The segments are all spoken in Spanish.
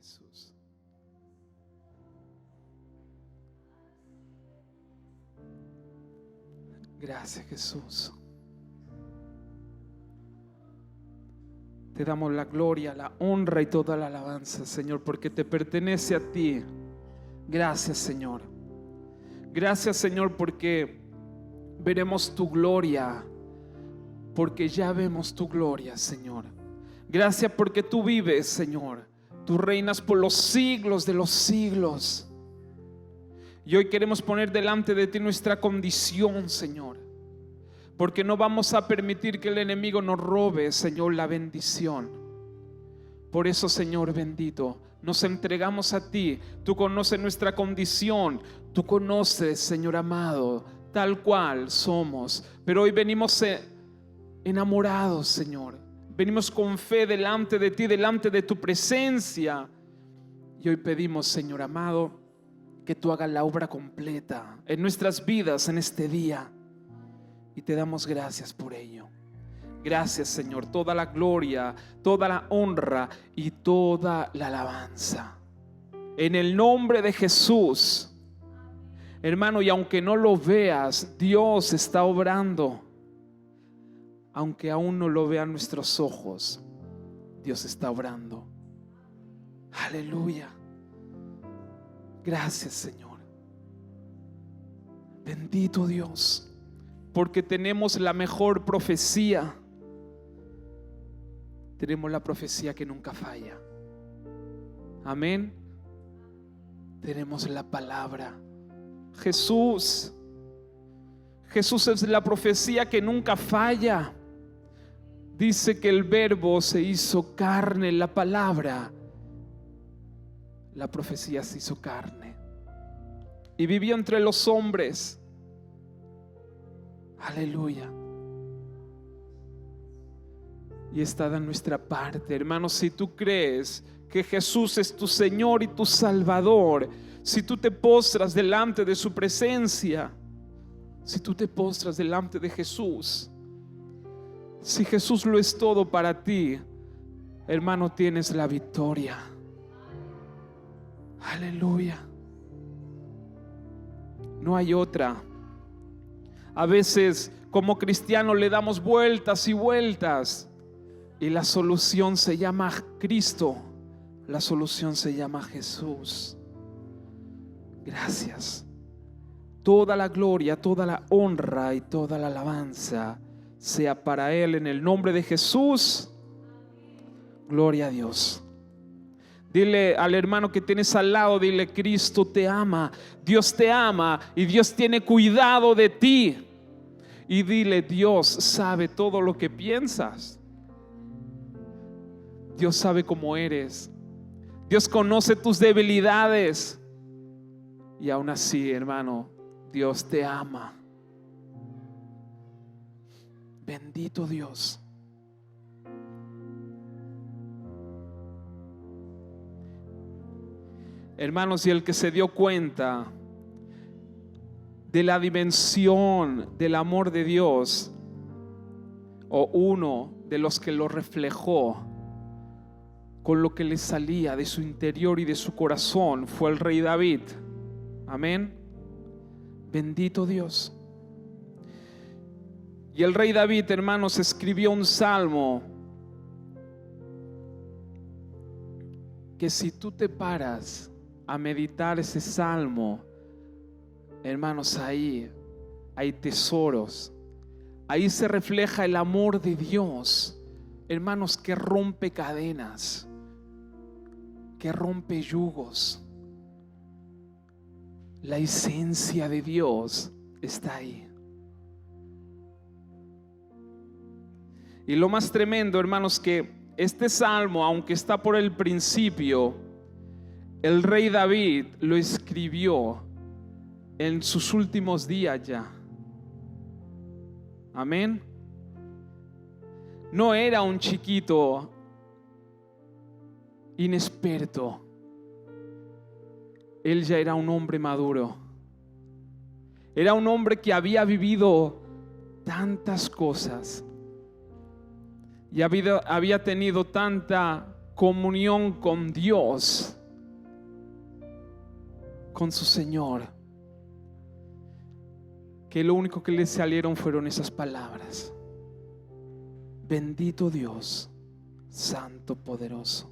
Jesús. Gracias, Jesús. Te damos la gloria, la honra y toda la alabanza, Señor, porque te pertenece a ti. Gracias, Señor. Gracias, Señor, porque veremos tu gloria, porque ya vemos tu gloria, Señor. Gracias porque tú vives, Señor. Tú reinas por los siglos de los siglos. Y hoy queremos poner delante de ti nuestra condición, Señor, porque no vamos a permitir que el enemigo nos robe, Señor, la bendición. Por eso, Señor bendito, nos entregamos a ti. Tú conoces nuestra condición. Tú conoces, Señor amado, tal cual somos. Pero hoy venimos enamorados, Señor. Venimos con fe delante de ti, delante de tu presencia. Y hoy pedimos, Señor amado, que tú hagas la obra completa en nuestras vidas en este día. Y te damos gracias por ello. Gracias, Señor. Toda la gloria, toda la honra y toda la alabanza. En el nombre de Jesús. Hermano, y aunque no lo veas, Dios está obrando. Aunque aún no lo vean nuestros ojos, Dios está obrando. Aleluya. Gracias, Señor. Bendito Dios, porque tenemos la mejor profecía. Tenemos la profecía que nunca falla. Amén. Tenemos la palabra. Jesús es la profecía que nunca falla. Dice que el verbo se hizo carne, la palabra, la profecía se hizo carne y vivió entre los hombres. Aleluya. Y está de nuestra parte, hermanos. Si tú crees que Jesús es tu Señor y tu Salvador, si tú te postras delante de su presencia, si tú te postras delante de Jesús, si Jesús lo es todo para ti, hermano, tienes la victoria. Aleluya. No hay otra. A veces como cristianos le damos vueltas y vueltas, y la solución se llama Cristo. La solución se llama Jesús. Gracias. Toda la gloria, toda la honra y toda la alabanza sea para Él en el nombre de Jesús. Gloria a Dios. Dile al hermano que tienes al lado, dile: Cristo te ama, Dios te ama y Dios tiene cuidado de ti. Y dile: Dios sabe todo lo que piensas. Dios sabe cómo eres. Dios conoce tus debilidades. Y aún así, hermano, Dios te ama. Bendito Dios. Hermanos, y el que se dio cuenta de la dimensión del amor de Dios, o uno de los que lo reflejó con lo que le salía de su interior y de su corazón, fue el rey David. Amén. Bendito Dios. Y el rey David, hermanos, escribió un salmo que si tú te paras a meditar ese salmo, hermanos, ahí hay tesoros. Ahí se refleja el amor de Dios, hermanos, que rompe cadenas, que rompe yugos. La esencia de Dios está ahí. Y lo más tremendo, hermanos, que este salmo, aunque está por el principio, el rey David lo escribió en sus últimos días ya. Amén. No era un chiquito inexperto. Él ya era un hombre maduro. Era un hombre que había vivido tantas cosas y había tenido tanta comunión con Dios, con su Señor, que lo único que le salieron fueron esas palabras: bendito Dios, santo, poderoso.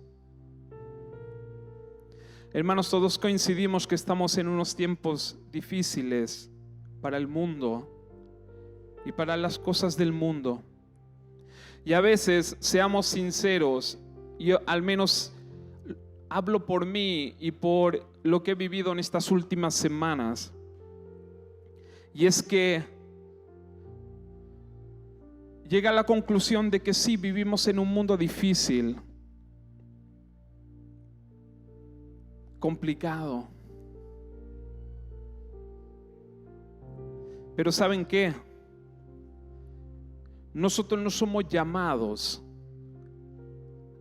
Hermanos, todos coincidimos que estamos en unos tiempos difíciles para el mundo y para las cosas del mundo. Y a veces, seamos sinceros, yo al menos hablo por mí y por lo que he vivido en estas últimas semanas, y es que llega a la conclusión de que sí, vivimos en un mundo difícil, complicado. Pero ¿saben qué? Nosotros no somos llamados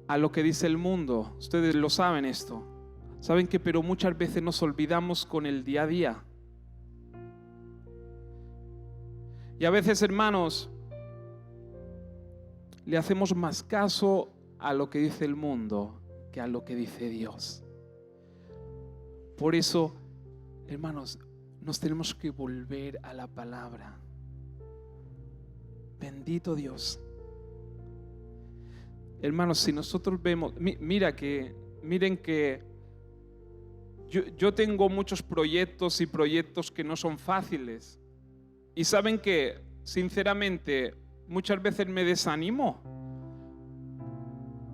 a lo que dice el mundo. Ustedes lo saben esto. ¿Saben qué? Pero muchas veces nos olvidamos con el día a día. Y a veces, hermanos, le hacemos más caso a lo que dice el mundo que a lo que dice Dios. Por eso, hermanos, nos tenemos que volver a la palabra. Bendito Dios. Hermanos, si nosotros vemos, miren que yo tengo muchos proyectos y proyectos que no son fáciles. Y saben que, sinceramente, muchas veces me desanimo.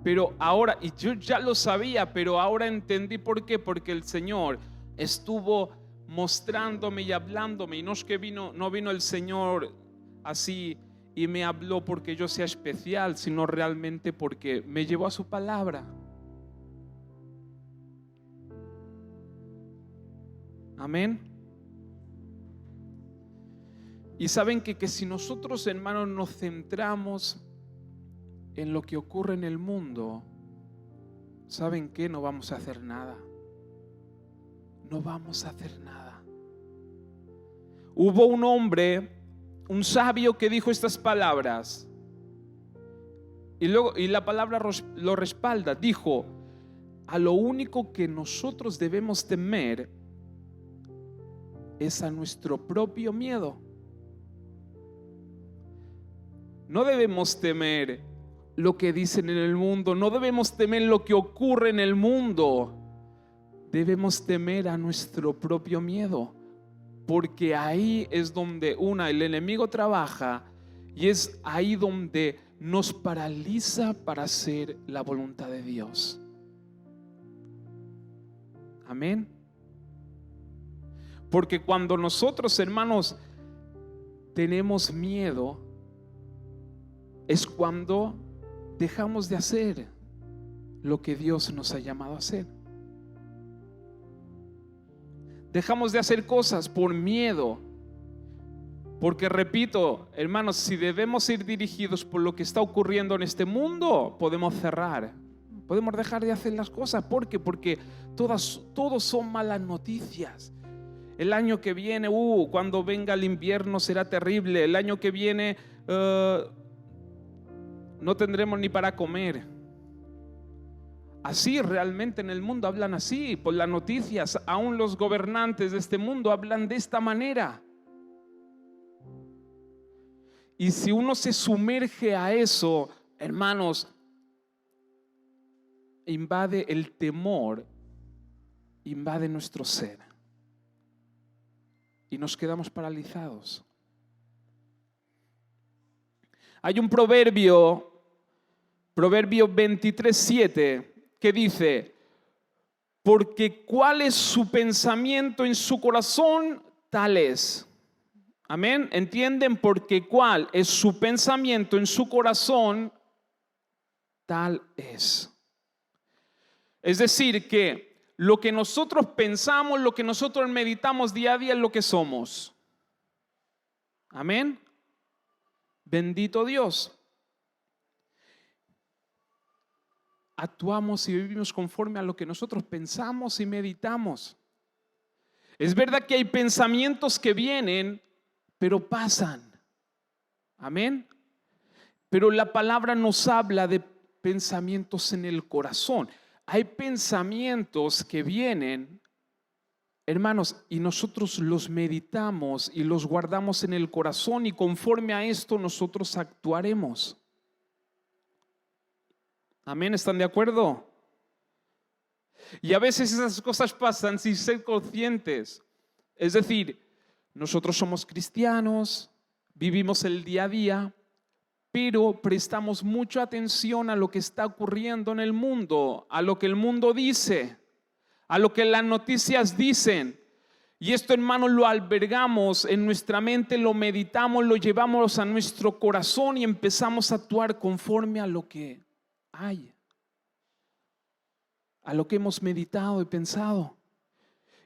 Pero ahora, y yo ya lo sabía, pero ahora entendí por qué. Porque el Señor estuvo mostrándome y hablándome. Y no es que no vino el Señor así y me habló porque yo sea especial, sino realmente porque me llevó a su palabra. Amén. Y saben que si nosotros, hermanos, nos centramos en lo que ocurre en el mundo, ¿saben qué? No vamos a hacer nada. No vamos a hacer nada. Hubo un hombre, un sabio, que dijo estas palabras, y la palabra lo respalda. Dijo: a lo único que nosotros debemos temer es a nuestro propio miedo. No debemos temer lo que dicen en el mundo, no debemos temer lo que ocurre en el mundo. Debemos temer a nuestro propio miedo, porque ahí es donde el enemigo trabaja, y es ahí donde nos paraliza para hacer la voluntad de Dios. Amén. Porque cuando nosotros, hermanos, tenemos miedo, es cuando dejamos de hacer lo que Dios nos ha llamado a hacer. Dejamos de hacer cosas por miedo. Porque, repito, hermanos, si debemos ir dirigidos por lo que está ocurriendo en este mundo, podemos cerrar, podemos dejar de hacer las cosas. ¿Por qué? Porque todos son malas noticias. El año que viene, cuando venga el invierno será terrible. El año que viene no tendremos ni para comer. Así realmente en el mundo hablan así, por las noticias. Aún los gobernantes de este mundo hablan de esta manera. Y si uno se sumerge a eso, hermanos, invade el temor, invade nuestro ser. Y nos quedamos paralizados. Hay un proverbio 23:7, que dice: porque cuál es su pensamiento en su corazón, tal es. Amén. ¿Entienden? Porque cuál es su pensamiento en su corazón, tal es. Es decir, que lo que nosotros pensamos, lo que nosotros meditamos día a día es lo que somos. Amén. Bendito Dios. Actuamos y vivimos conforme a lo que nosotros pensamos y meditamos. Es verdad que hay pensamientos que vienen, pero pasan. Amén. Pero la palabra nos habla de pensamientos en el corazón. Hay pensamientos que vienen, hermanos, y nosotros los meditamos y los guardamos en el corazón, y conforme a esto nosotros actuaremos. Amén, ¿están de acuerdo? Y a veces esas cosas pasan sin ser conscientes. Es decir, nosotros somos cristianos, vivimos el día a día, pero prestamos mucha atención a lo que está ocurriendo en el mundo, a lo que el mundo dice, a lo que las noticias dicen. Y esto, hermanos, lo albergamos en nuestra mente, lo meditamos, lo llevamos a nuestro corazón y empezamos a actuar conforme a lo que hay, a lo que hemos meditado y pensado.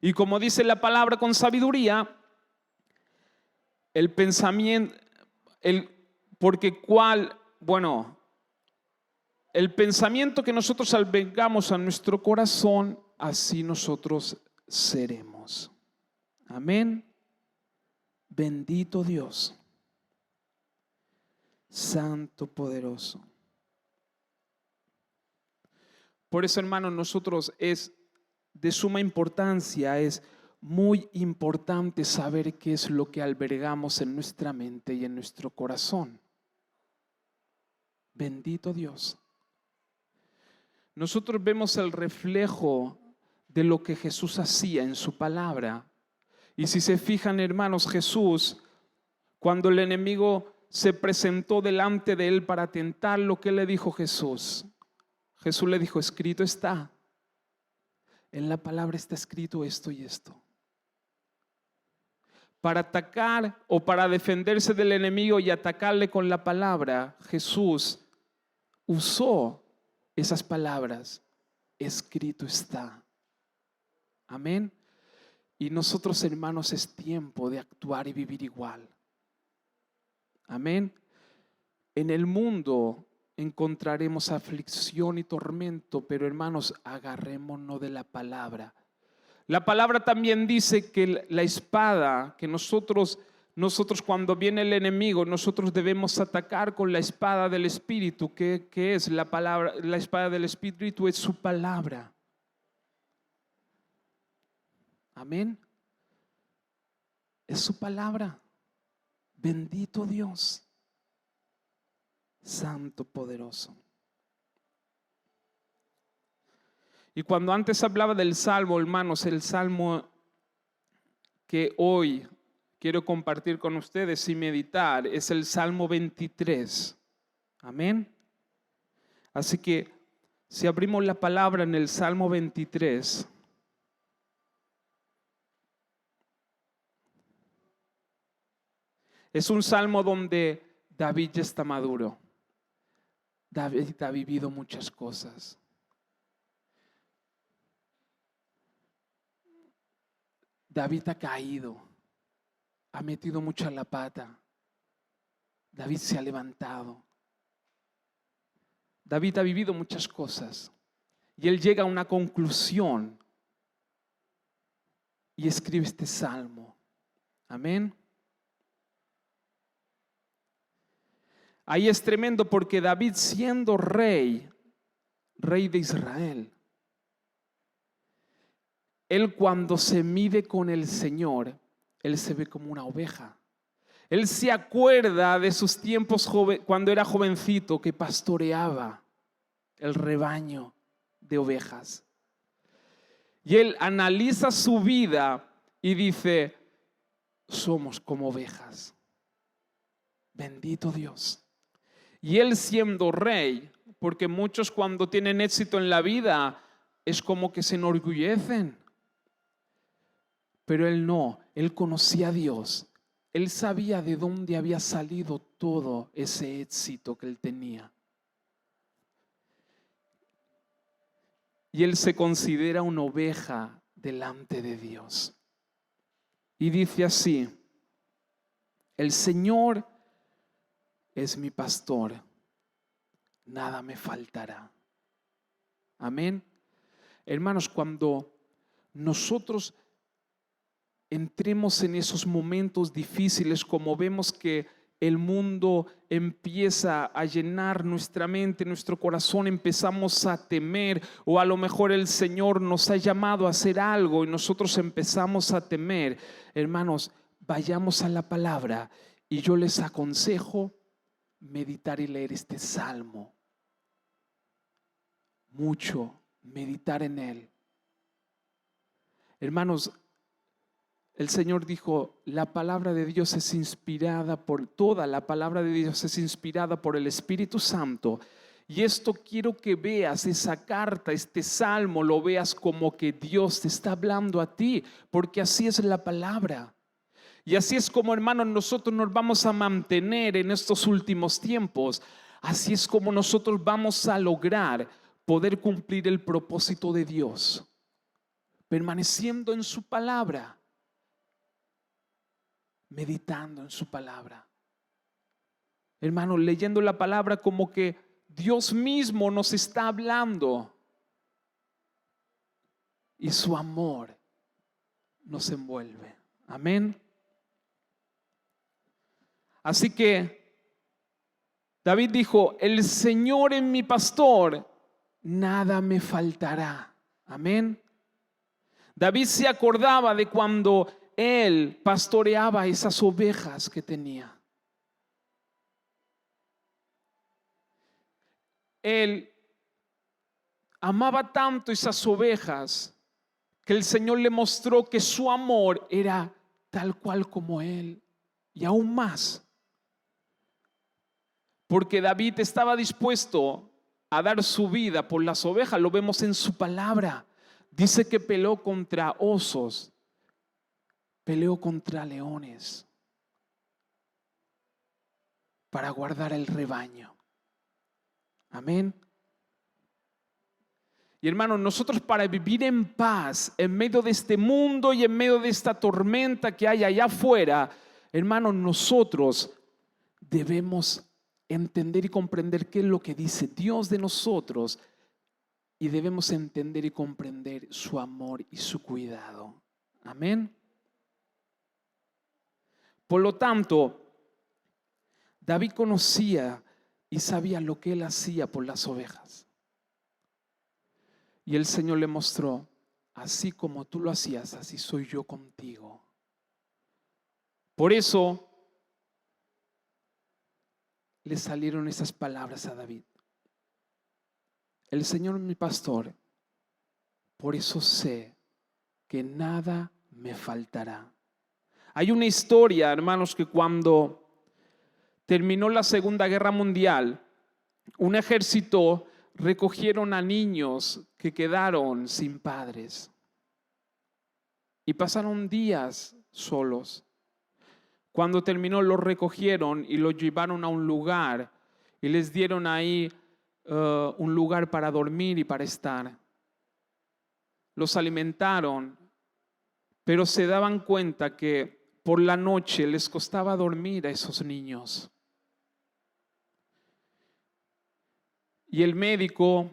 Y como dice la palabra con sabiduría, el pensamiento, el pensamiento que nosotros albergamos a nuestro corazón, así nosotros seremos. Amén. Bendito Dios, Santo, poderoso. Por eso, hermanos, nosotros es de suma importancia, es muy importante saber qué es lo que albergamos en nuestra mente y en nuestro corazón. Bendito Dios. Nosotros vemos el reflejo de lo que Jesús hacía en su palabra. Y si se fijan, hermanos, Jesús, cuando el enemigo se presentó delante de él para tentarlo, ¿qué le dijo Jesús? Jesús le dijo: escrito está. En la palabra está escrito esto y esto. Para atacar o para defenderse del enemigo y atacarle con la palabra, Jesús usó esas palabras. Escrito está. Amén. Y nosotros, hermanos, es tiempo de actuar y vivir igual. Amén. En el mundo encontraremos aflicción y tormento, pero, hermanos, agarrémonos de la palabra. La palabra también dice que la espada que nosotros cuando viene el enemigo, nosotros debemos atacar con la espada del Espíritu. ¿Qué es la palabra? La espada del Espíritu es su palabra. Amén. Es su palabra. Bendito Dios, Santo, poderoso. Y cuando antes hablaba del salmo, hermanos, el salmo que hoy quiero compartir con ustedes y meditar es el Salmo 23. Amén. Así que si abrimos la palabra en el Salmo 23, es un salmo donde David ya está maduro. David ha vivido muchas cosas. David ha caído, ha metido mucho la pata. David se ha levantado. David ha vivido muchas cosas. Y él llega a una conclusión y escribe este salmo. Amén. Ahí es tremendo porque David, siendo rey de Israel, él, cuando se mide con el Señor, él se ve como una oveja. Él se acuerda de sus tiempos cuando era jovencito, que pastoreaba el rebaño de ovejas. Y él analiza su vida y dice: somos como ovejas. Bendito Dios. Y él, siendo rey, porque muchos cuando tienen éxito en la vida es como que se enorgullecen. Pero él no, él conocía a Dios. Él sabía de dónde había salido todo ese éxito que él tenía. Y él se considera una oveja delante de Dios. Y dice así: el Señor es mi pastor, nada me faltará. Amén. Hermanos, cuando nosotros entremos en esos momentos difíciles, como vemos que el mundo empieza a llenar nuestra mente, nuestro corazón, empezamos a temer, o a lo mejor el Señor nos ha llamado a hacer algo y nosotros empezamos a temer. Hermanos, vayamos a la palabra y yo les aconsejo meditar y leer este salmo. Mucho, meditar en él. Hermanos, el Señor dijo, la palabra de Dios es inspirada por toda, la palabra de Dios es inspirada por el Espíritu Santo. Y esto quiero que veas, esa carta, este salmo, lo veas como que Dios te está hablando a ti, porque así es la palabra. Y así es como, hermanos, nosotros nos vamos a mantener en estos últimos tiempos. Así es como nosotros vamos a lograr poder cumplir el propósito de Dios, permaneciendo en su palabra, meditando en su palabra. Hermanos, leyendo la palabra como que Dios mismo nos está hablando y su amor nos envuelve. Amén. Así que David dijo, el Señor es mi pastor, nada me faltará. Amén. David se acordaba de cuando él pastoreaba esas ovejas que tenía. Él amaba tanto esas ovejas que el Señor le mostró que su amor era tal cual como él y aún más. Porque David estaba dispuesto a dar su vida por las ovejas. Lo vemos en su palabra. Dice que peleó contra osos, peleó contra leones para guardar el rebaño. Amén. Y hermanos, nosotros para vivir en paz en medio de este mundo y en medio de esta tormenta que hay allá afuera, hermanos, nosotros debemos entender y comprender qué es lo que dice Dios de nosotros, y debemos entender y comprender su amor y su cuidado. Amén. Por lo tanto, David conocía y sabía lo que él hacía por las ovejas. Y el Señor le mostró, así como tú lo hacías, así soy yo contigo. Por eso le salieron esas palabras a David. El Señor es mi pastor, por eso sé que nada me faltará. Hay una historia, hermanos, que cuando terminó la Segunda Guerra Mundial, un ejército recogieron a niños que quedaron sin padres y pasaron días solos. Cuando terminó, los recogieron y los llevaron a un lugar y les dieron ahí un lugar para dormir y para estar. Los alimentaron, pero se daban cuenta que por la noche les costaba dormir a esos niños. Y el médico,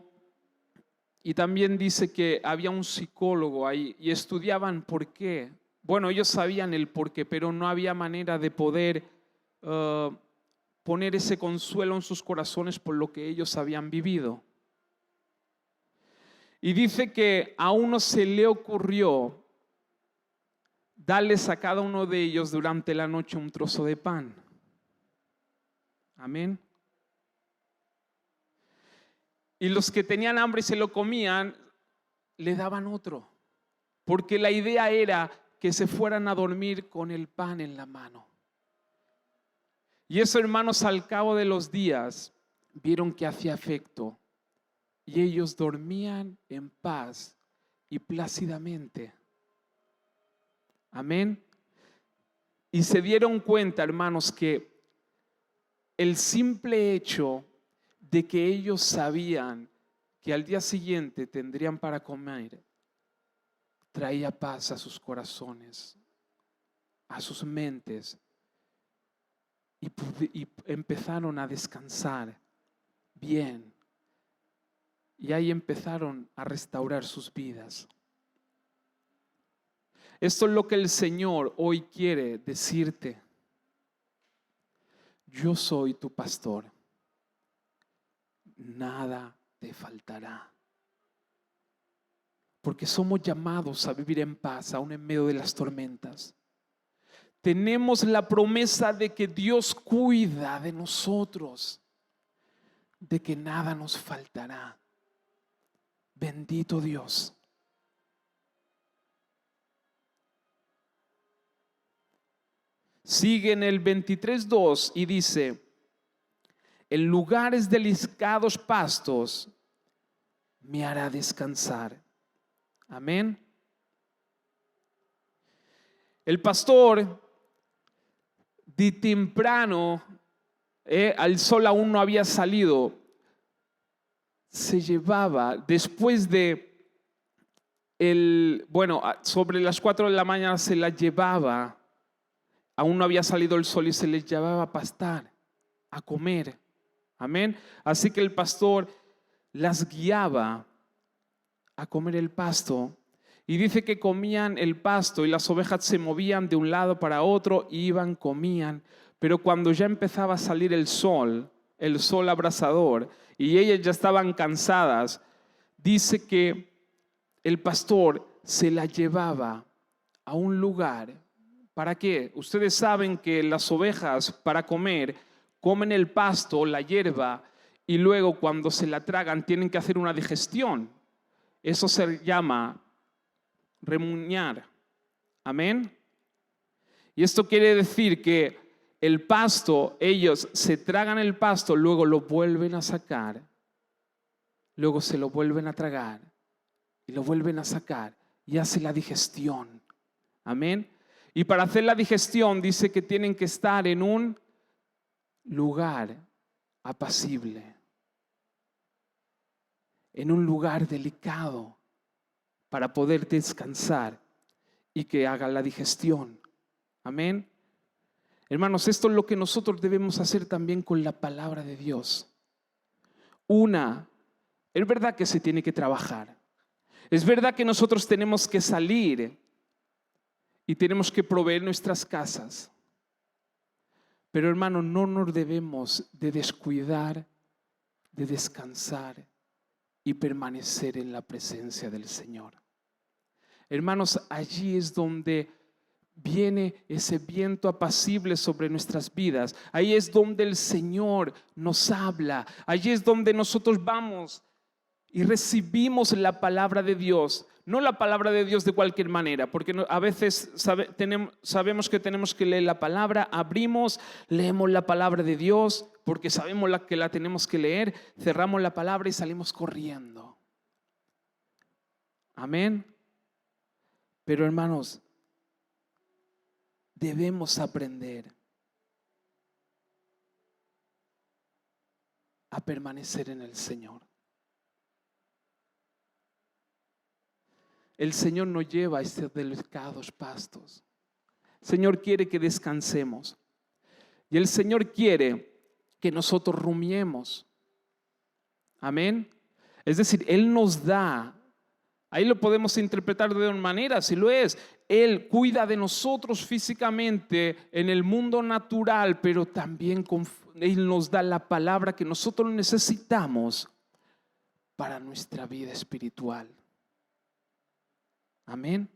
y también dice que había un psicólogo ahí y estudiaban por qué. Bueno, ellos sabían el por qué, pero no había manera de poder poner ese consuelo en sus corazones por lo que ellos habían vivido. Y dice que a uno se le ocurrió darles a cada uno de ellos durante la noche un trozo de pan. Amén. Y los que tenían hambre y se lo comían, le daban otro. Porque la idea era que se fueran a dormir con el pan en la mano. Y eso, hermanos, al cabo de los días, vieron que hacía efecto. Y ellos dormían en paz y plácidamente. Amén. Y se dieron cuenta, hermanos, que el simple hecho de que ellos sabían que al día siguiente tendrían para comer, traía paz a sus corazones, a sus mentes, y empezaron a descansar bien. Y ahí empezaron a restaurar sus vidas. Esto es lo que el Señor hoy quiere decirte. yo soy tu pastor, nada te faltará. Porque somos llamados a vivir en paz, aún en medio de las tormentas. Tenemos la promesa de que Dios cuida de nosotros, de que nada nos faltará. Bendito Dios. Sigue en el 23:2 y dice: en lugares de delicados pastos me hará descansar. Amén. El pastor de temprano, al sol aún no había salido, se llevaba después de sobre las 4 de la mañana se la llevaba, aún no había salido el sol y se les llevaba a pastar, a comer. Amén. Así que el pastor las guiaba a comer el pasto. Y dice que comían el pasto y las ovejas se movían de un lado para otro, iban, comían. Pero cuando ya empezaba a salir el sol abrasador, y ellas ya estaban cansadas, dice que el pastor se la llevaba a un lugar. ¿Para qué? Ustedes saben que las ovejas para comer comen el pasto, la hierba, y luego cuando se la tragan tienen que hacer una digestión. Eso se llama remuñar. Amén. Y esto quiere decir que el pasto, ellos se tragan el pasto, luego lo vuelven a sacar, luego se lo vuelven a tragar y lo vuelven a sacar y hace la digestión. Amén. Y para hacer la digestión dice que tienen que estar en un lugar apacible, en un lugar delicado, para poder descansar y que haga la digestión. Amén. Hermanos, esto es lo que nosotros debemos hacer también con la palabra de Dios. Es verdad que se tiene que trabajar. Es verdad que nosotros tenemos que salir y tenemos que proveer nuestras casas. Pero hermanos, no nos debemos de descuidar, de descansar y permanecer en la presencia del Señor. Hermanos, allí es donde viene ese viento apacible sobre nuestras vidas. Ahí es donde el Señor nos habla. Allí es donde nosotros vamos y recibimos la palabra de Dios. No la palabra de Dios de cualquier manera, porque a veces sabemos que tenemos que leer la palabra, leemos la palabra de Dios, porque sabemos que la tenemos que leer, cerramos la palabra y salimos corriendo. Amén. Pero hermanos, debemos aprender a permanecer en el Señor. El Señor nos lleva a estos delicados pastos. El Señor quiere que descansemos. Y el Señor quiere que nosotros rumiemos. Amén. Es decir, Él nos da. Ahí lo podemos interpretar de dos maneras, si lo es. Él cuida de nosotros físicamente en el mundo natural, pero también Él nos da la palabra que nosotros necesitamos para nuestra vida espiritual. Amén.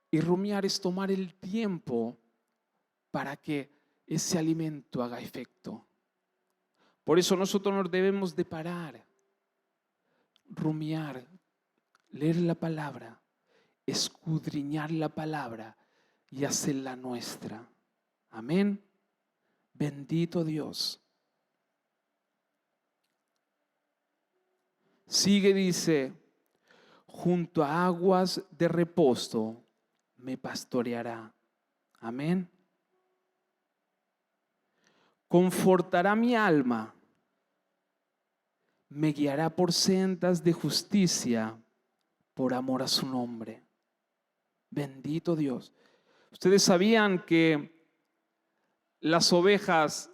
Y rumiar es tomar el tiempo para que ese alimento haga efecto. Por eso nosotros nos debemos de parar, rumiar, leer la palabra, escudriñar la palabra y hacerla nuestra. Amén. Bendito Dios. Sigue, dice: junto a aguas de reposo me pastoreará. Amén. Confortará mi alma, me guiará por sendas de justicia por amor a su nombre. Bendito Dios. Ustedes sabían que las ovejas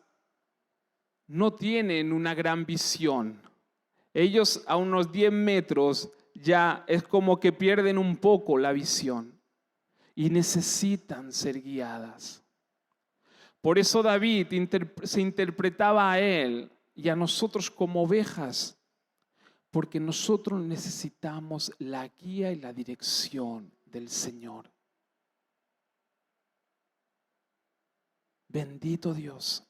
no tienen una gran visión. Ellos a unos 10 metros ya es como que pierden un poco la visión y necesitan ser guiadas. Por eso David se interpretaba a él y a nosotros como ovejas, porque nosotros necesitamos la guía y la dirección del Señor. Bendito Dios.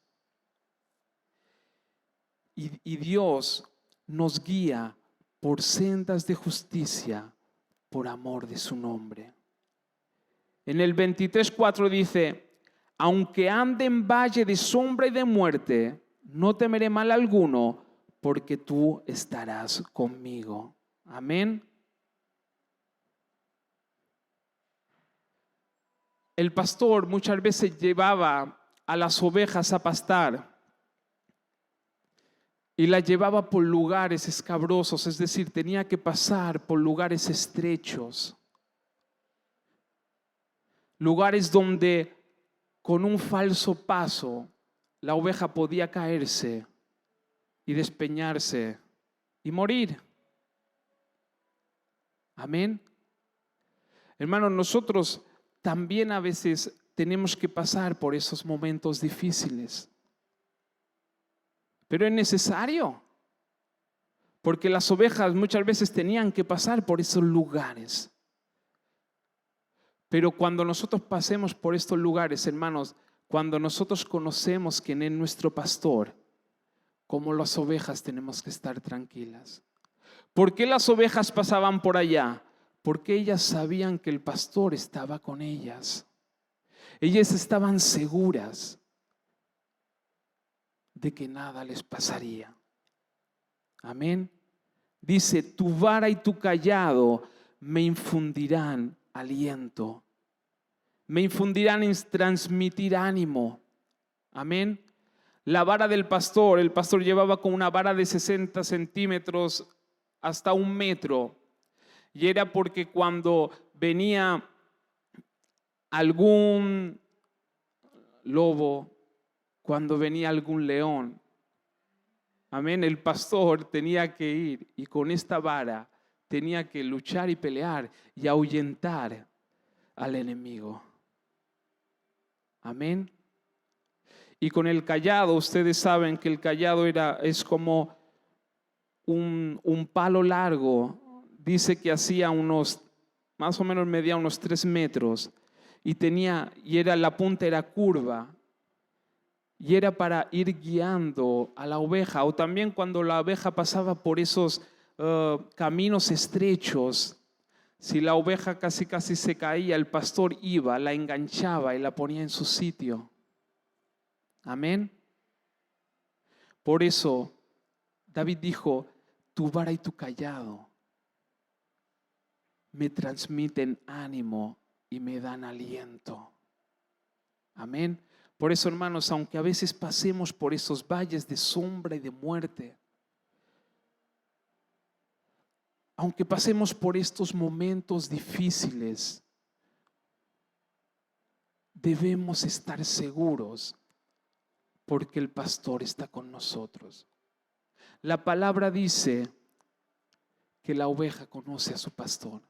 Y Dios nos guía por sendas de justicia por amor de su nombre. En el 23:4 dice: aunque ande en valle de sombra y de muerte, no temeré mal alguno, porque tú estarás conmigo. Amén. El pastor muchas veces llevaba a las ovejas a pastar y las llevaba por lugares escabrosos, es decir, tenía que pasar por lugares estrechos, lugares donde con un falso paso la oveja podía caerse y despeñarse y morir. Amén. Hermanos, nosotros también a veces tenemos que pasar por esos momentos difíciles. Pero es necesario, porque las ovejas muchas veces tenían que pasar por esos lugares. Pero cuando nosotros pasemos por estos lugares, hermanos, cuando nosotros conocemos quién es nuestro pastor, como las ovejas tenemos que estar tranquilas. ¿Por qué las ovejas pasaban por allá? Porque ellas sabían que el pastor estaba con ellas. Ellas estaban seguras de que nada les pasaría. Amén. Dice: tu vara y tu cayado me infundirán aliento. Me infundirán en transmitir ánimo. Amén. La vara del pastor, el pastor llevaba con una vara de 60 centímetros hasta 1 metro. Y era porque cuando venía algún lobo, cuando venía algún león, amén, el pastor tenía que ir y con esta vara tenía que luchar y pelear y ahuyentar al enemigo. Amén. Y con el cayado, ustedes saben que el cayado es como un palo largo. Dice que hacía más o menos medía unos 3 metros la punta era curva. Y era para ir guiando a la oveja, o también cuando la oveja pasaba por esos caminos estrechos, si la oveja casi se caía, el pastor iba, la enganchaba y la ponía en su sitio. Amén. Por eso David dijo: tu vara y tu cayado me transmiten ánimo y me dan aliento. Amén. Por eso, hermanos, aunque a veces pasemos por esos valles de sombra y de muerte, aunque pasemos por estos momentos difíciles, debemos estar seguros porque el pastor está con nosotros. La palabra dice que la oveja conoce a su pastor.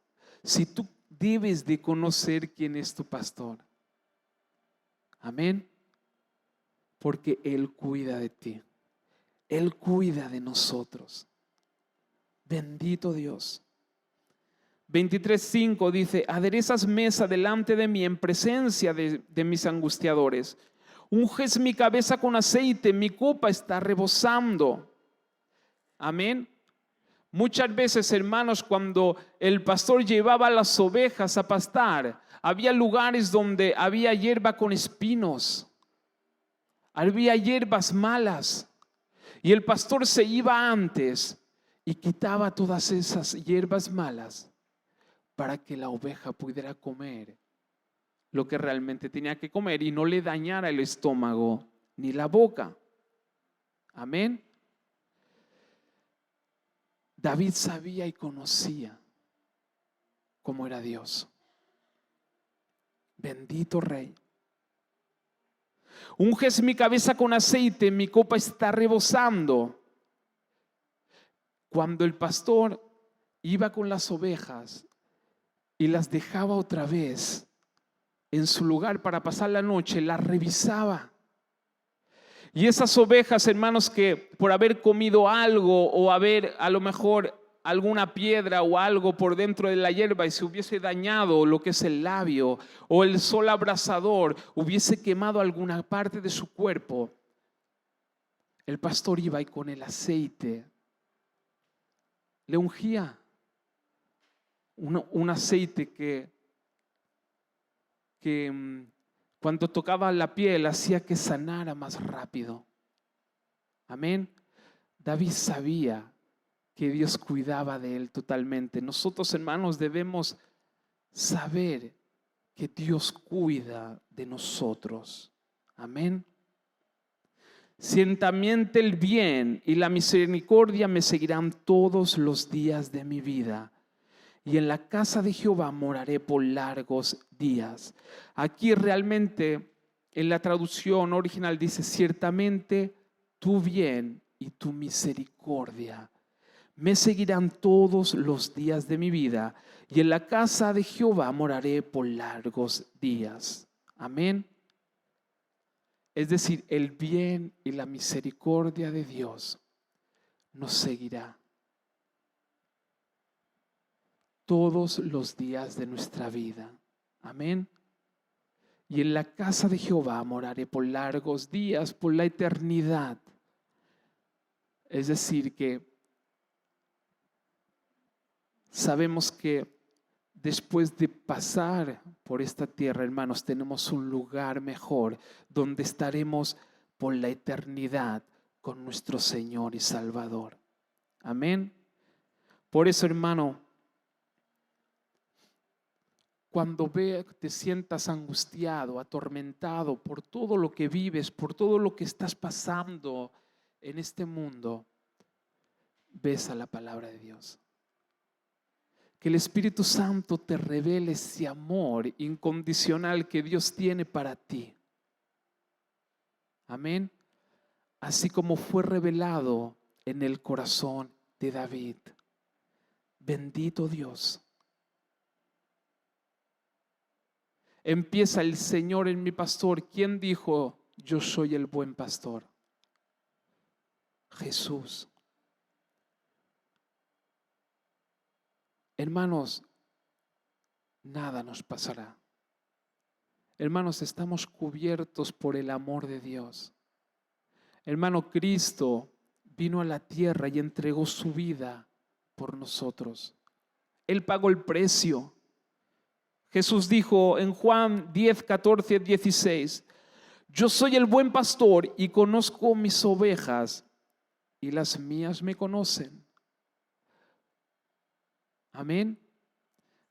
Si tú debes de conocer quién es tu pastor. Amén. Porque Él cuida de ti. Él cuida de nosotros. Bendito Dios. 23:5 dice: aderezas mesa delante de mí en presencia de mis angustiadores. Unges mi cabeza con aceite, mi copa está rebosando. Amén. Muchas veces, hermanos, cuando el pastor llevaba a las ovejas a pastar, había lugares donde había hierba con espinos. Había hierbas malas. Y el pastor se iba antes y quitaba todas esas hierbas malas para que la oveja pudiera comer lo que realmente tenía que comer y no le dañara el estómago ni la boca. Amén. David sabía y conocía cómo era Dios. Bendito Rey. Unges mi cabeza con aceite, mi copa está rebosando. Cuando el pastor iba con las ovejas y las dejaba otra vez en su lugar para pasar la noche, las revisaba Y esas ovejas, hermanos, que por haber comido algo o haber a lo mejor alguna piedra o algo por dentro de la hierba y se hubiese dañado lo que es el labio, o el sol abrasador hubiese quemado alguna parte de su cuerpo, el pastor iba y con el aceite le ungía un aceite que cuando tocaba la piel hacía que sanara más rápido. Amén. David sabía que Dios cuidaba de él totalmente. Nosotros, hermanos, debemos saber que Dios cuida de nosotros. Amén. Ciertamente el bien y la misericordia me seguirán todos los días de mi vida, y en la casa de Jehová moraré por largos días. Aquí realmente en la traducción original dice: ciertamente tu bien y tu misericordia me seguirán todos los días de mi vida, y en la casa de Jehová moraré por largos días. Amén. Es decir, el bien y la misericordia de Dios nos seguirá todos los días de nuestra vida. Amén. Y en la casa de Jehová moraré por largos días, por la eternidad. Es decir, que sabemos que después de pasar por esta tierra, hermanos, tenemos un lugar mejor donde estaremos por la eternidad con nuestro Señor y Salvador. Amén. Por eso, hermano, cuando te sientas angustiado, atormentado por todo lo que vives, por todo lo que estás pasando en este mundo, besa la palabra de Dios. Que el Espíritu Santo te revele ese amor incondicional que Dios tiene para ti. Amén. Así como fue revelado en el corazón de David. Bendito Dios. Empieza: el Señor es mi pastor. ¿Quién dijo: yo soy el buen pastor? Jesús. Hermanos, nada nos pasará. Hermanos, estamos cubiertos por el amor de Dios. Hermano, Cristo vino a la tierra y entregó su vida por nosotros. Él pagó el precio. Jesús dijo en Juan 10, 14, 16: yo soy el buen pastor y conozco mis ovejas y las mías me conocen. Amén.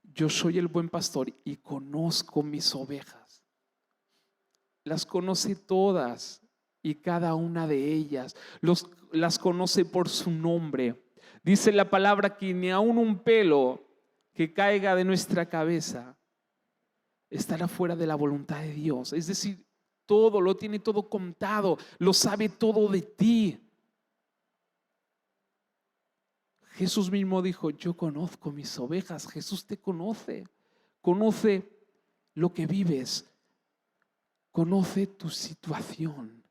Yo soy el buen pastor y conozco mis ovejas. Las conoce todas y cada una de ellas. Las conoce por su nombre. Dice la palabra que ni aun un pelo que caiga de nuestra cabeza estará fuera de la voluntad de Dios. Es decir, todo lo tiene todo contado, lo sabe todo de ti. Jesús mismo dijo: yo conozco mis ovejas. Jesús te conoce, conoce lo que vives, conoce tu situación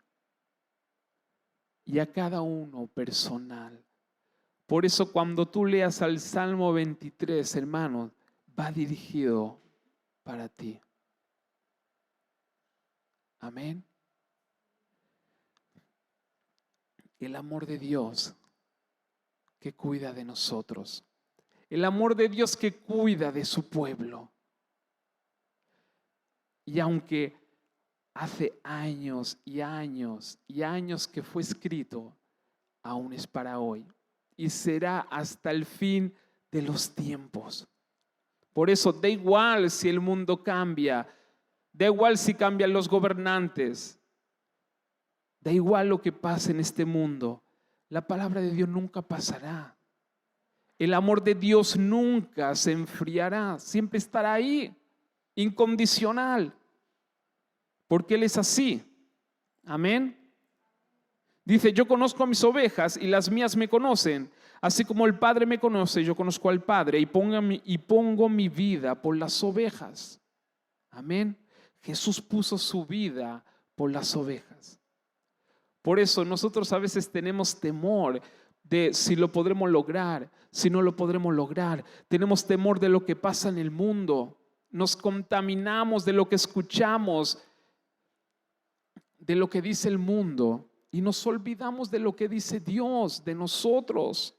y a cada uno personal. Por eso cuando tú leas al Salmo 23, hermano, va dirigido para ti. Amén. El amor de Dios que cuida de nosotros. El amor de Dios que cuida de su pueblo. Y aunque hace años y años y años que fue escrito, aún es para hoy. Y será hasta el fin de los tiempos. Por eso da igual si el mundo cambia, da igual si cambian los gobernantes, da igual lo que pase en este mundo. La palabra de Dios nunca pasará. El amor de Dios nunca se enfriará. Siempre estará ahí, incondicional. Porque Él es así. Amén. Dice: yo conozco a mis ovejas y las mías me conocen. Así como el Padre me conoce, yo conozco al Padre y pongo mi vida por las ovejas. Amén. Jesús puso su vida por las ovejas. Por eso nosotros a veces tenemos temor de si lo podremos lograr, si no lo podremos lograr. Tenemos temor de lo que pasa en el mundo. Nos contaminamos de lo que escuchamos, de lo que dice el mundo, y nos olvidamos de lo que dice Dios de nosotros.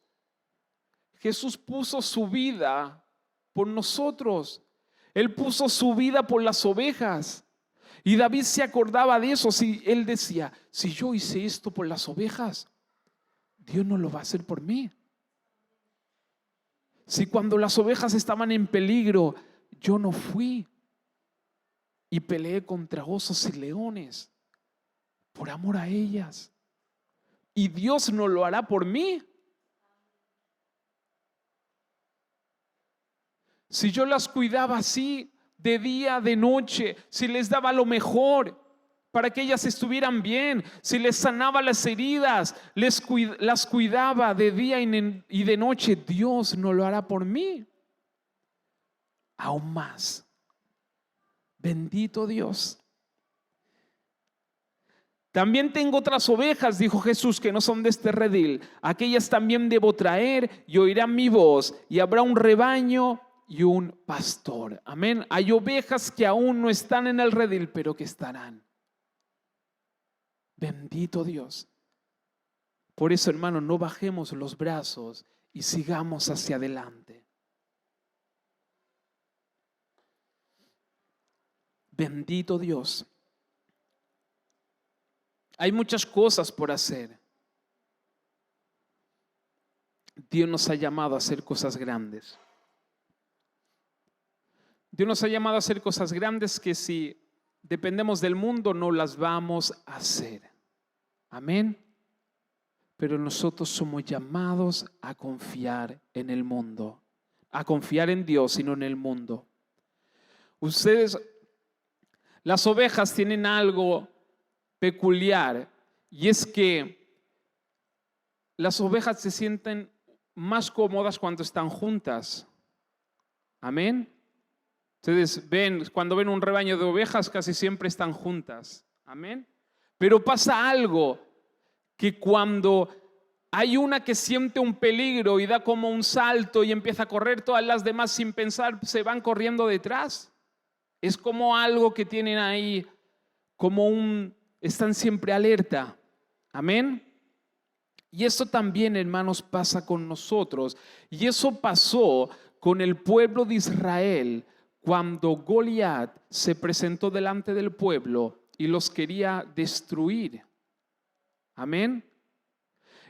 Jesús puso su vida por nosotros. Él puso su vida por las ovejas. Y David se acordaba de eso. Si él decía, si yo hice esto por las ovejas, Dios no lo va a hacer por mí. Si cuando las ovejas estaban en peligro, yo no fui y peleé contra osos y leones por amor a ellas, y Dios no lo hará por mí. Si yo las cuidaba así, de día, de noche, si les daba lo mejor para que ellas estuvieran bien, si les sanaba las heridas, las cuidaba de día y de noche, Dios no lo hará por mí. Aún más. Bendito Dios. También tengo otras ovejas, dijo Jesús, que no son de este redil. Aquellas también debo traer y oirán mi voz, y habrá un rebaño y un pastor. Amén. Hay ovejas que aún no están en el redil, pero que estarán. Bendito Dios. Por eso, hermano, no bajemos los brazos y sigamos hacia adelante. Bendito Dios. Hay muchas cosas por hacer. Dios nos ha llamado a hacer cosas grandes. Dios nos ha llamado a hacer cosas grandes que si dependemos del mundo no las vamos a hacer. Amén. Pero nosotros somos llamados a confiar en el mundo, a confiar en Dios y no en el mundo. Ustedes, las ovejas tienen algo peculiar, y es que las ovejas se sienten más cómodas cuando están juntas. Amén. Ustedes ven, cuando ven un rebaño de ovejas casi siempre están juntas. Amén. Pero pasa algo, que cuando hay una que siente un peligro y da como un salto y empieza a correr, todas las demás sin pensar se van corriendo detrás. Es como algo que tienen ahí, están siempre alerta. Amén. Y eso también, hermanos, pasa con nosotros. Y eso pasó con el pueblo de Israel cuando Goliat se presentó delante del pueblo y los quería destruir. Amén.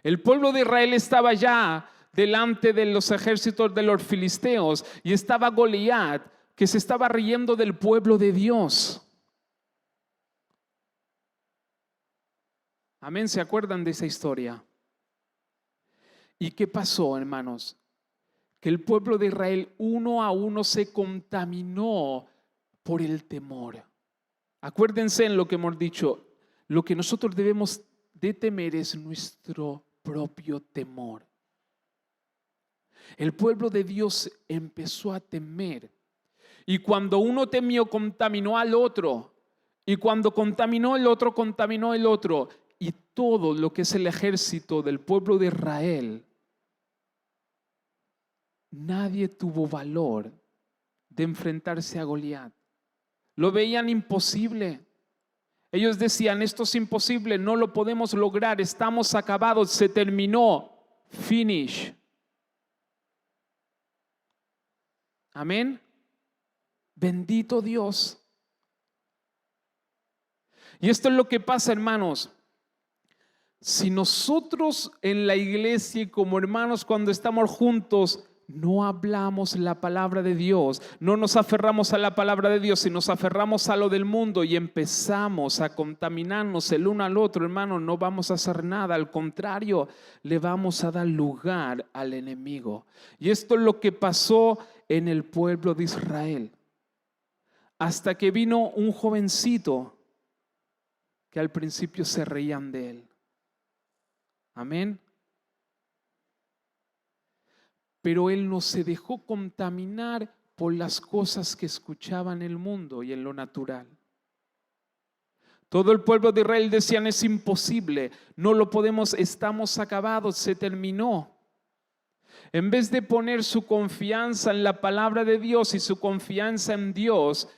El pueblo de Israel estaba ya delante de los ejércitos de los filisteos y estaba Goliat, que se estaba riendo del pueblo de Dios. Amén, ¿se acuerdan de esa historia? ¿Y qué pasó, hermanos? Que el pueblo de Israel uno a uno se contaminó por el temor. Acuérdense en lo que hemos dicho, lo que nosotros debemos de temer es nuestro propio temor. El pueblo de Dios empezó a temer, y cuando uno temió contaminó al otro, y cuando contaminó el otro, contaminó el otro. Y todo lo que es el ejército del pueblo de Israel, nadie tuvo valor de enfrentarse a Goliat. Lo veían imposible. Ellos decían, esto es imposible, no lo podemos lograr, estamos acabados, se terminó, finish. Amén. Bendito Dios. Y esto es lo que pasa, hermanos. Si nosotros en la iglesia y como hermanos cuando estamos juntos no hablamos la palabra de Dios, no nos aferramos a la palabra de Dios y nos aferramos a lo del mundo y empezamos a contaminarnos el uno al otro, hermano, no vamos a hacer nada. Al contrario, le vamos a dar lugar al enemigo. Y esto es lo que pasó en el pueblo de Israel. Hasta que vino un jovencito que al principio se reían de él. Amén. Pero él no se dejó contaminar por las cosas que escuchaba en el mundo y en lo natural. Todo el pueblo de Israel decían: es imposible, no lo podemos, estamos acabados, se terminó. En vez de poner su confianza en la palabra de Dios y su confianza en Dios,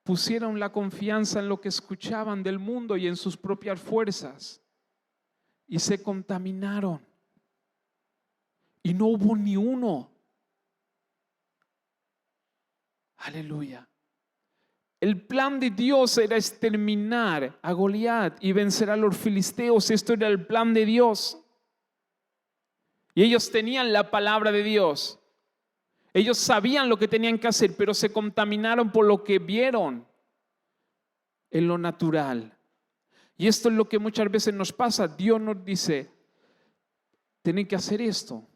pusieron la confianza en lo que escuchaban del mundo y en sus propias fuerzas. Y se contaminaron. Y no hubo ni uno. Aleluya. El plan de Dios era exterminar a Goliat y vencer a los filisteos. Esto era el plan de Dios. Y ellos tenían la palabra de Dios. Ellos sabían lo que tenían que hacer, pero se contaminaron por lo que vieron en lo natural. Y esto es lo que muchas veces nos pasa. Dios nos dice: tienen que hacer esto.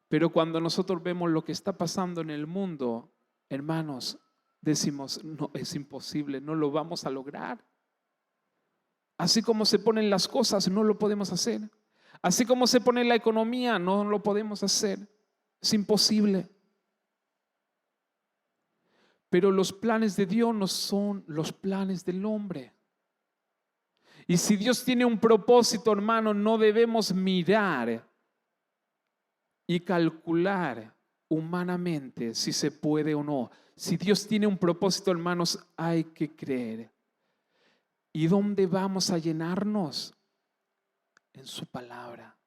Pero cuando nosotros vemos lo que está pasando en el mundo, hermanos, decimos: no, es imposible, no lo vamos a lograr. Así como se ponen las cosas, no lo podemos hacer. Así como se pone la economía, no lo podemos hacer. Es imposible. Pero los planes de Dios no son los planes del hombre. Y si Dios tiene un propósito, hermano, no debemos mirar y calcular humanamente si se puede o no. Si Dios tiene un propósito, hermanos, hay que creer. ¿Y dónde vamos a llenarnos? En su palabra.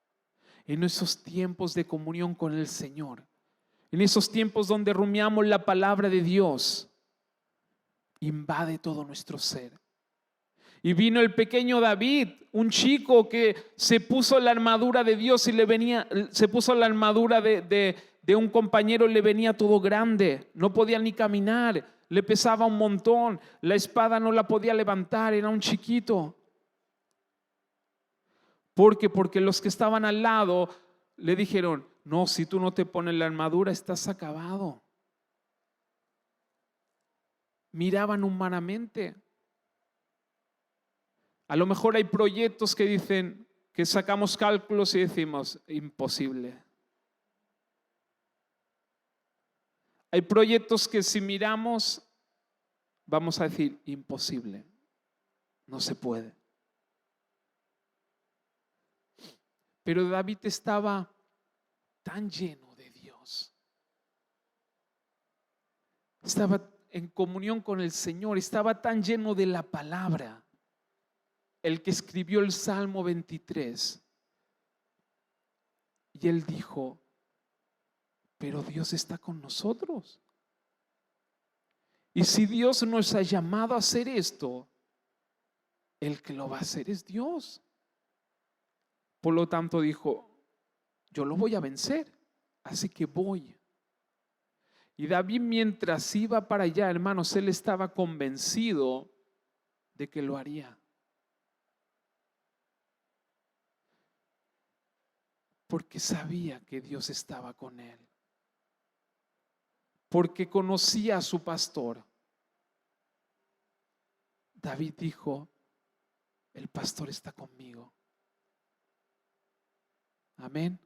En esos tiempos de comunión con el Señor. En esos tiempos donde rumiamos la palabra de Dios. Invade todo nuestro ser. Y vino el pequeño David, un chico que se puso la armadura de Dios y se puso la armadura de un compañero y le venía todo grande. No podía ni caminar, le pesaba un montón, la espada no la podía levantar, era un chiquito. Porque los que estaban al lado le dijeron: no, si tú no te pones la armadura estás acabado. Miraban humanamente. A lo mejor hay proyectos que dicen, que sacamos cálculos y decimos: imposible. Hay proyectos que si miramos vamos a decir: imposible, no se puede. Pero David estaba tan lleno de Dios. Estaba en comunión con el Señor, estaba tan lleno de la palabra. El que escribió el Salmo 23. Y él dijo: pero Dios está con nosotros. Y si Dios nos ha llamado a hacer esto, el que lo va a hacer es Dios. Por lo tanto dijo: yo lo voy a vencer, así que voy. Y David, mientras iba para allá, hermanos, él estaba convencido de que lo haría. Porque sabía que Dios estaba con él. Porque conocía a su pastor. David dijo: el pastor está conmigo. Amén.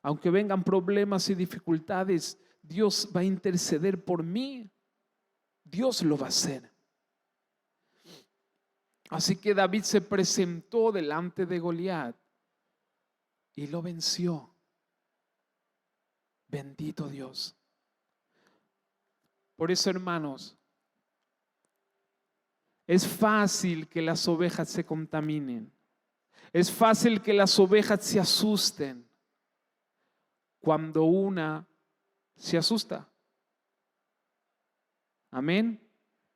Aunque vengan problemas y dificultades, Dios va a interceder por mí. Dios lo va a hacer. Así que David se presentó delante de Goliat y lo venció. Bendito Dios. Por eso, hermanos, es fácil que las ovejas se contaminen. Es fácil que las ovejas se asusten cuando una se asusta. Amén.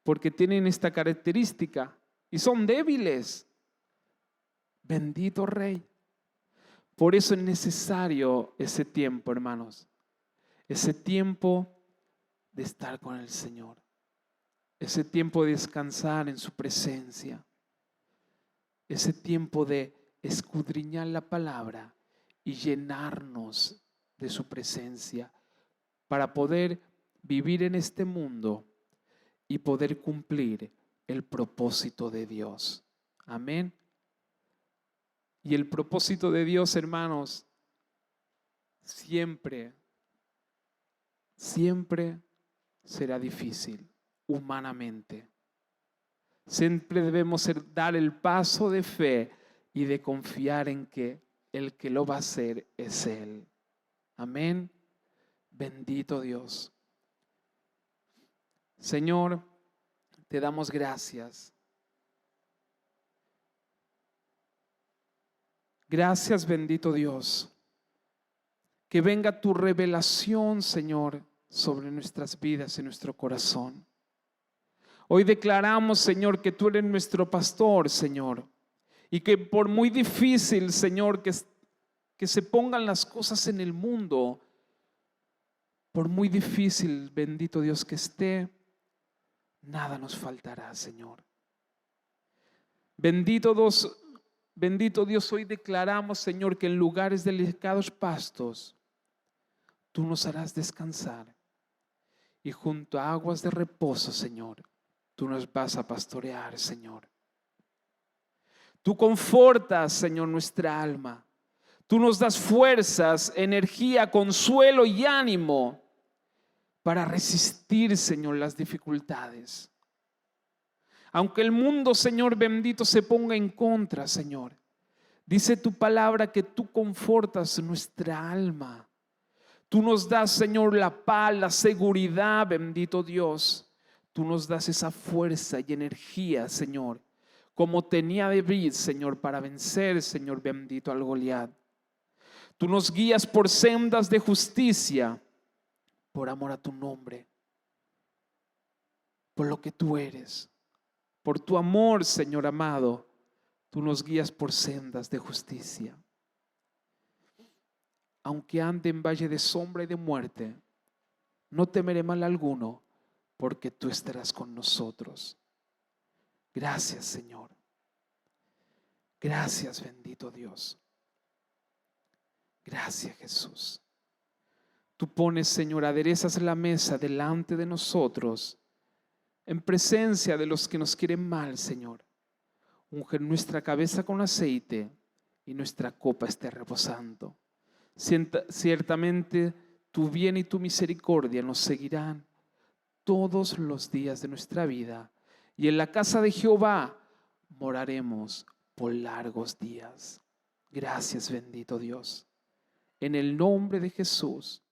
Porque tienen esta característica y son débiles. Bendito Rey. Por eso es necesario ese tiempo, hermanos. Ese tiempo de estar con el Señor. Ese tiempo de descansar en su presencia. Ese tiempo de escudriñar la palabra y llenarnos de su presencia para poder vivir en este mundo y poder cumplir el propósito de Dios. Amén. Y el propósito de Dios, hermanos, siempre será difícil humanamente. Siempre debemos dar el paso de fe y de confiar en que el que lo va a hacer es Él. Amén. Bendito Dios. Señor, te damos gracias. Gracias, bendito Dios. Que venga tu revelación, Señor, sobre nuestras vidas y nuestro corazón. Hoy declaramos, Señor, que tú eres nuestro pastor, Señor. Y que por muy difícil, Señor, que se pongan las cosas en el mundo, por muy difícil, bendito Dios, que esté, nada nos faltará, Señor. Bendito Dios, hoy declaramos, Señor, que en lugares de delicados pastos, tú nos harás descansar. Y junto a aguas de reposo, Señor, tú nos vas a pastorear, Señor. Tú confortas, Señor, nuestra alma. Tú nos das fuerzas, energía, consuelo y ánimo para resistir, Señor, las dificultades. Aunque el mundo, Señor bendito, se ponga en contra, Señor, dice tu palabra que tú confortas nuestra alma. Tú nos das, Señor, la paz, la seguridad, bendito Dios. Tú nos das esa fuerza y energía, Señor, como tenía David, Señor, para vencer, Señor bendito, al Goliat. Tú nos guías por sendas de justicia, por amor a tu nombre, por lo que tú eres, por tu amor, Señor amado. Tú nos guías por sendas de justicia. Aunque ande en valle de sombra y de muerte, no temeré mal alguno, porque tú estarás con nosotros. Gracias, Señor. Gracias, bendito Dios. Gracias, Jesús. Tú pones, Señor, aderezas la mesa delante de nosotros, en presencia de los que nos quieren mal, Señor. Unge nuestra cabeza con aceite y nuestra copa esté reposando. Ciertamente tu bien y tu misericordia nos seguirán todos los días de nuestra vida, y en la casa de Jehová moraremos por largos días. Gracias, bendito Dios. En el nombre de Jesús.